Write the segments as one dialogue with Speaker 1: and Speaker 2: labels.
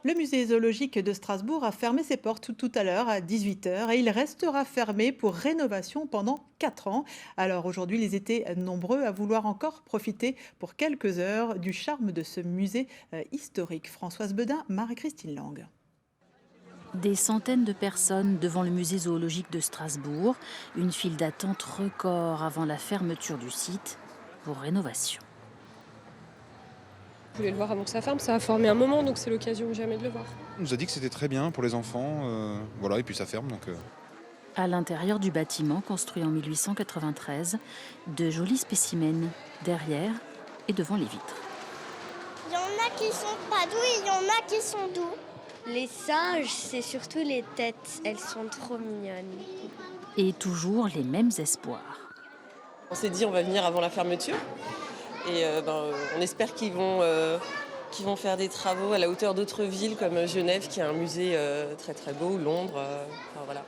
Speaker 1: Le musée zoologique de Strasbourg a fermé ses portes tout à l'heure à 18 h et il restera fermé pour rénovation pendant 4 ans. Alors aujourd'hui, ils étaient nombreux à vouloir encore profiter pour quelques heures du charme de ce musée historique. Françoise Bedin, Marie-Christine Lang.
Speaker 2: Des centaines de personnes devant le musée zoologique de Strasbourg, une file d'attente record avant la fermeture du site pour rénovation.
Speaker 3: Je voulais le voir avant que ça ferme, ça a formé un moment, donc c'est l'occasion ou jamais de le voir.
Speaker 4: On nous a dit que c'était très bien pour les enfants, voilà, et puis ça ferme, donc
Speaker 2: À l'intérieur du bâtiment, construit en 1893, de jolis spécimens derrière et devant les vitres.
Speaker 5: Il y en a qui sont pas doux et il y en a qui sont doux.
Speaker 6: Les singes, c'est surtout les têtes, elles sont trop mignonnes.
Speaker 2: Et toujours les mêmes espoirs.
Speaker 7: On s'est dit on va venir avant la fermeture et on espère qu'ils vont faire des travaux à la hauteur d'autres villes comme Genève qui a un musée très très beau, Londres, enfin, voilà.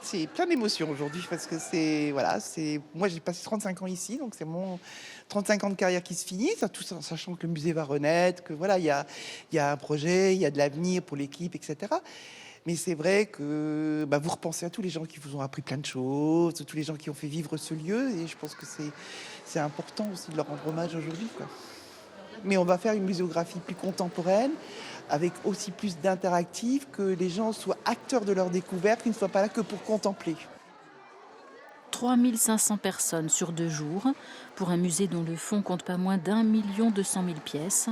Speaker 8: C'est plein d'émotions aujourd'hui parce que moi j'ai passé 35 ans ici, donc c'est mon 35 ans de carrière qui se finissent, tout en sachant que le musée va renaître, que voilà, il y a un projet, il y a de l'avenir pour l'équipe, etc. Mais c'est vrai que vous repensez à tous les gens qui vous ont appris plein de choses, tous les gens qui ont fait vivre ce lieu, et je pense que c'est important aussi de leur rendre hommage aujourd'hui, quoi. Mais on va faire une muséographie plus contemporaine, avec aussi plus d'interactifs, que les gens soient acteurs de leur découverte, qu'ils ne soient pas là que pour contempler.
Speaker 2: 3500 personnes sur 2 jours, pour un musée dont le fonds compte pas moins d'1 200 000 pièces.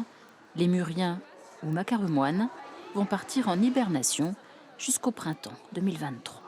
Speaker 2: Les Muriens ou Macaremoines vont partir en hibernation jusqu'au printemps 2023.